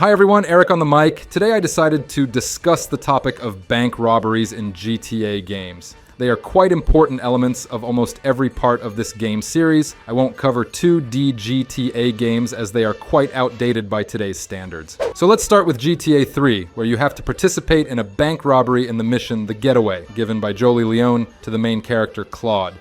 Hi everyone, Eric on the mic. Today I decided to discuss the topic of bank robberies in GTA games. They are quite important elements of almost every part of this game series. I won't cover 2D GTA games as they are quite outdated by today's standards. So let's start with GTA 3, where you have to participate in a bank robbery in the mission The Getaway, given by Jolie Leone to the main character Claude.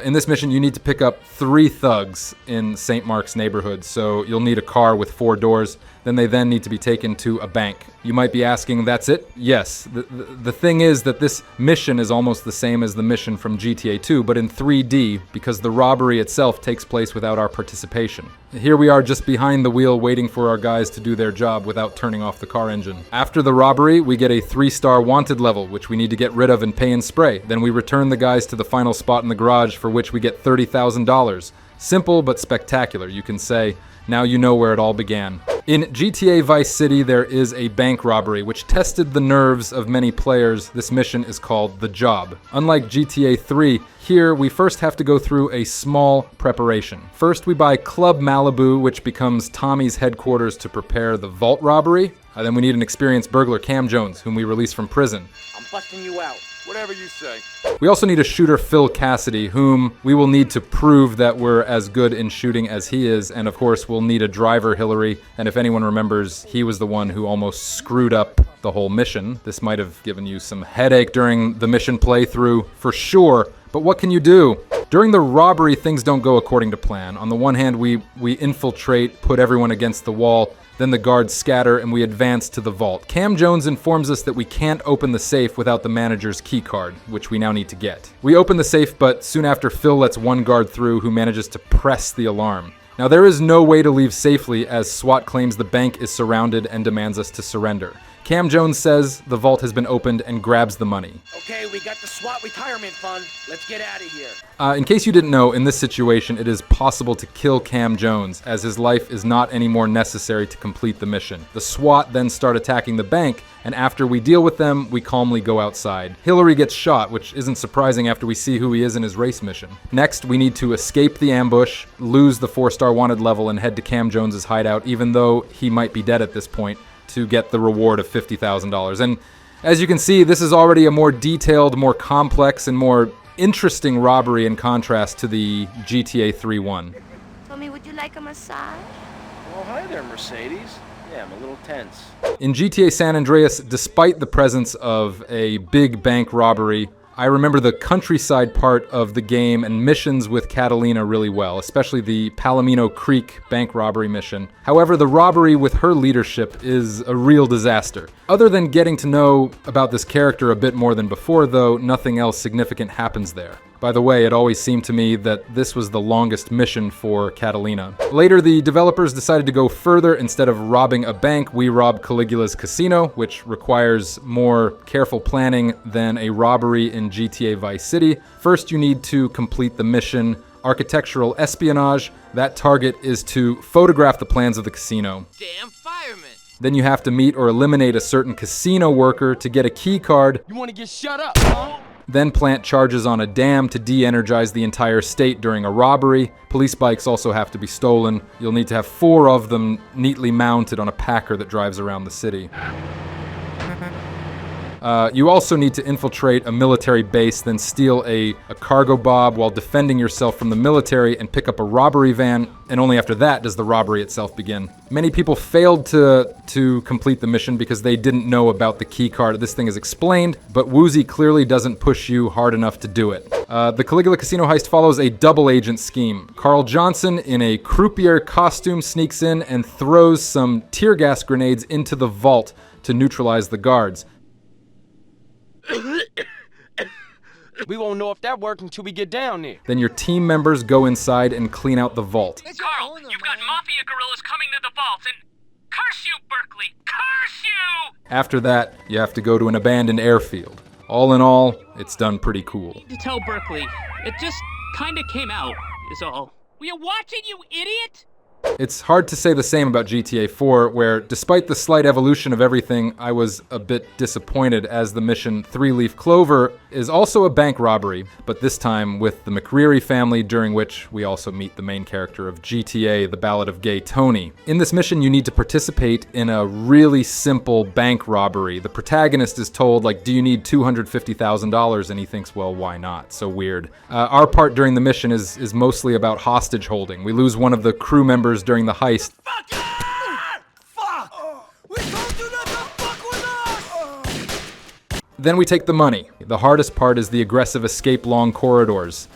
In this mission, you need to pick up 3 thugs in St. Mark's neighborhood, so you'll need a car with 4 doors. Then they need to be taken to a bank. You might be asking, that's it? Yes. The thing is that this mission is almost the same as the mission from GTA 2, but in 3D, because the robbery itself takes place without our participation. Here we are just behind the wheel waiting for our guys to do their job without turning off the car engine. After the robbery, we get a 3-star wanted level, which we need to get rid of and pay in spray. Then we return the guys to the final spot in the garage, for which we get $30,000. Simple but spectacular, you can say. Now you know where it all began. In GTA Vice City, there is a bank robbery, which tested the nerves of many players. This mission is called The Job. Unlike GTA 3, here we first have to go through a small preparation. First, we buy Club Malibu, which becomes Tommy's headquarters to prepare the vault robbery. Then we need an experienced burglar, Cam Jones, whom we release from prison. I'm busting you out. Whatever you say. We also need a shooter, Phil Cassidy, whom we will need to prove that we're as good in shooting as he is. And of course, we'll need a driver, Hillary. And if anyone remembers, he was the one who almost screwed up the whole mission. This might have given you some headache during the mission playthrough, for sure. But what can you do? During the robbery, things don't go according to plan. On the one hand, we infiltrate, put everyone against the wall. Then the guards scatter and we advance to the vault. Cam Jones informs us that we can't open the safe without the manager's key card, which we now need to get. We open the safe, but soon after Phil lets one guard through who manages to press the alarm. Now there is no way to leave safely as SWAT claims the bank is surrounded and demands us to surrender. Cam Jones says the vault has been opened and grabs the money. Okay, we got the SWAT retirement fund. Let's get out of here. In case you didn't know, in this situation, it is possible to kill Cam Jones, as his life is not anymore necessary to complete the mission. The SWAT then start attacking the bank, and after we deal with them, we calmly go outside. Hillary gets shot, which isn't surprising after we see who he is in his race mission. Next, we need to escape the ambush, lose the 4-star wanted level, and head to Cam Jones's hideout, even though he might be dead at this point, to get the reward of $50,000. And as you can see, this is already a more detailed, more complex, and more interesting robbery in contrast to the GTA 3 one. Tommy, would you like a massage? Well, hi there, Mercedes. Yeah, I'm a little tense. In GTA San Andreas, despite the presence of a big bank robbery, I remember the countryside part of the game and missions with Catalina really well, especially the Palomino Creek bank robbery mission. However, the robbery with her leadership is a real disaster. Other than getting to know about this character a bit more than before, though, nothing else significant happens there. By the way, it always seemed to me that this was the longest mission for Catalina. Later, the developers decided to go further. Instead of robbing a bank, we rob Caligula's casino, which requires more careful planning than a robbery in GTA Vice City. First, you need to complete the mission, Architectural Espionage. That target is to photograph the plans of the casino. Damn fireman. Then you have to meet or eliminate a certain casino worker to get a key card. You want to get shut up, huh? Then plant charges on a dam to de-energize the entire state during a robbery. Police bikes also have to be stolen. You'll need to have 4 of them neatly mounted on a packer that drives around the city. You also need to infiltrate a military base, then steal a cargo bob while defending yourself from the military and pick up a robbery van, and only after that does the robbery itself begin. Many people failed to complete the mission because they didn't know about the key card. This thing is explained, but Woozy clearly doesn't push you hard enough to do it. The Caligula Casino heist follows a double agent scheme. Carl Johnson, in a croupier costume, sneaks in and throws some tear gas grenades into the vault to neutralize the guards. We won't know if that worked until we get down there. Then your team members go inside and clean out the vault. Carl, you've got mafia gorillas coming to the vault, and curse you, Berkeley! Curse you! After that, you have to go to an abandoned airfield. All in all, it's done pretty cool. To tell Berkeley, it just kinda came out, is all. Were you watching, you idiot? It's hard to say the same about GTA 4, where despite the slight evolution of everything, I was a bit disappointed, as the mission 3-Leaf Clover is also a bank robbery, but this time with the McReary family, during which we also meet the main character of GTA, The Ballad of Gay Tony. In this mission, you need to participate in a really simple bank robbery. The protagonist is told, like, do you need $250,000? And he thinks, well, why not? So weird. Our part during the mission is mostly about hostage holding. We lose one of the crew members during the heist. Fuck! We told you not to fuck with us! Then we take the money. The hardest part is the aggressive escape long corridors,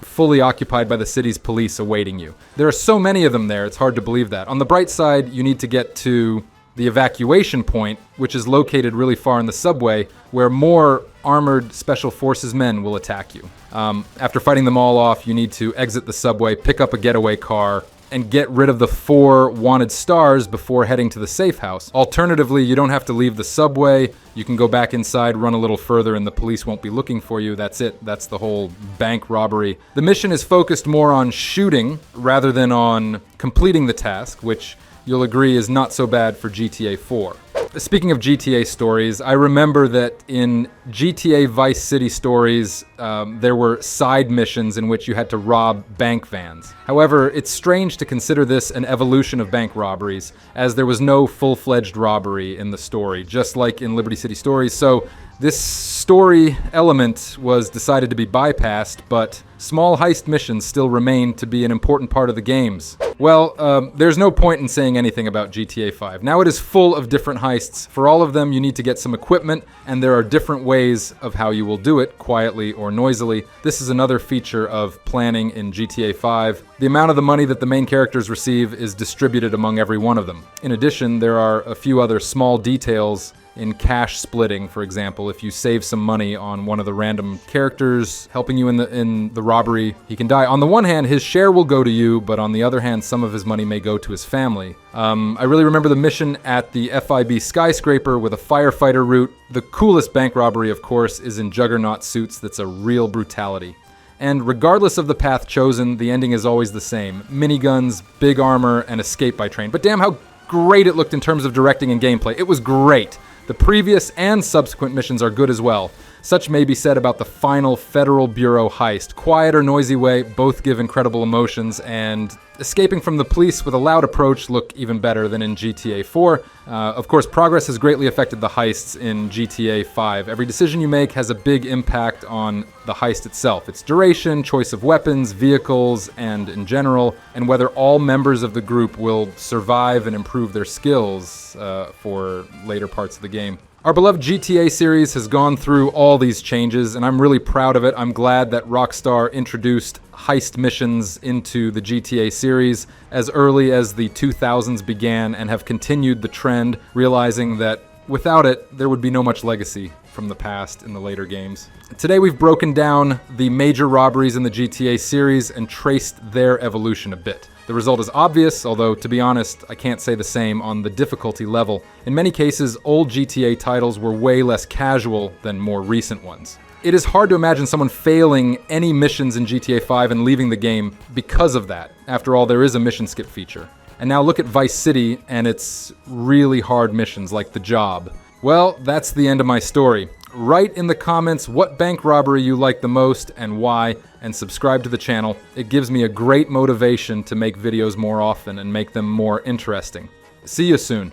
fully occupied by the city's police awaiting you. There are so many of them there, it's hard to believe that. On the bright side, you need to get to the evacuation point, which is located really far in the subway, where more armored special forces men will attack you. After fighting them all off, you need to exit the subway, pick up a getaway car, and get rid of the 4 wanted stars before heading to the safe house. Alternatively, you don't have to leave the subway. You can go back inside, run a little further, and the police won't be looking for you. That's it. That's the whole bank robbery. The mission is focused more on shooting rather than on completing the task, which you'll agree is not so bad for GTA 4. Speaking of GTA stories, I remember that in GTA Vice City Stories, there were side missions in which you had to rob bank vans. However, it's strange to consider this an evolution of bank robberies, as there was no full-fledged robbery in the story, just like in Liberty City Stories. So this story element was decided to be bypassed, but small heist missions still remain to be an important part of the games. Well, there's no point in saying anything about GTA 5. Now it is full of different heists. For all of them, you need to get some equipment, and there are different ways of how you will do it, quietly or noisily. This is another feature of planning in GTA 5. The amount of the money that the main characters receive is distributed among every one of them. In addition, there are a few other small details in cash splitting. For example, if you save some money on one of the random characters helping you in the robbery, he can die. On the one hand, his share will go to you, but on the other hand, some of his money may go to his family. I really remember the mission at the FIB skyscraper with a firefighter route. The coolest bank robbery, of course, is in Juggernaut suits. That's a real brutality. And regardless of the path chosen, the ending is always the same. Miniguns, big armor, and escape by train. But damn how great it looked in terms of directing and gameplay. It was great. The previous and subsequent missions are good as well. Such may be said about the final Federal Bureau heist. Quiet or noisy way, both give incredible emotions, and escaping from the police with a loud approach look even better than in GTA 4. Of course, progress has greatly affected the heists in GTA 5. Every decision you make has a big impact on the heist itself. Its duration, choice of weapons, vehicles, and in general, and whether all members of the group will survive and improve their skills for later parts of the game. Our beloved GTA series has gone through all these changes, and I'm really proud of it. I'm glad that Rockstar introduced heist missions into the GTA series as early as the 2000s began, and have continued the trend, realizing that without it, there would be no much legacy from the past in the later games. Today we've broken down the major robberies in the GTA series and traced their evolution a bit. The result is obvious, although to be honest, I can't say the same on the difficulty level. In many cases, old GTA titles were way less casual than more recent ones. It is hard to imagine someone failing any missions in GTA 5 and leaving the game because of that. After all, there is a mission skip feature. And now look at Vice City and its really hard missions like The Job. Well, that's the end of my story. Write in the comments what bank robbery you like the most and why, and subscribe to the channel. It gives me a great motivation to make videos more often and make them more interesting. See you soon.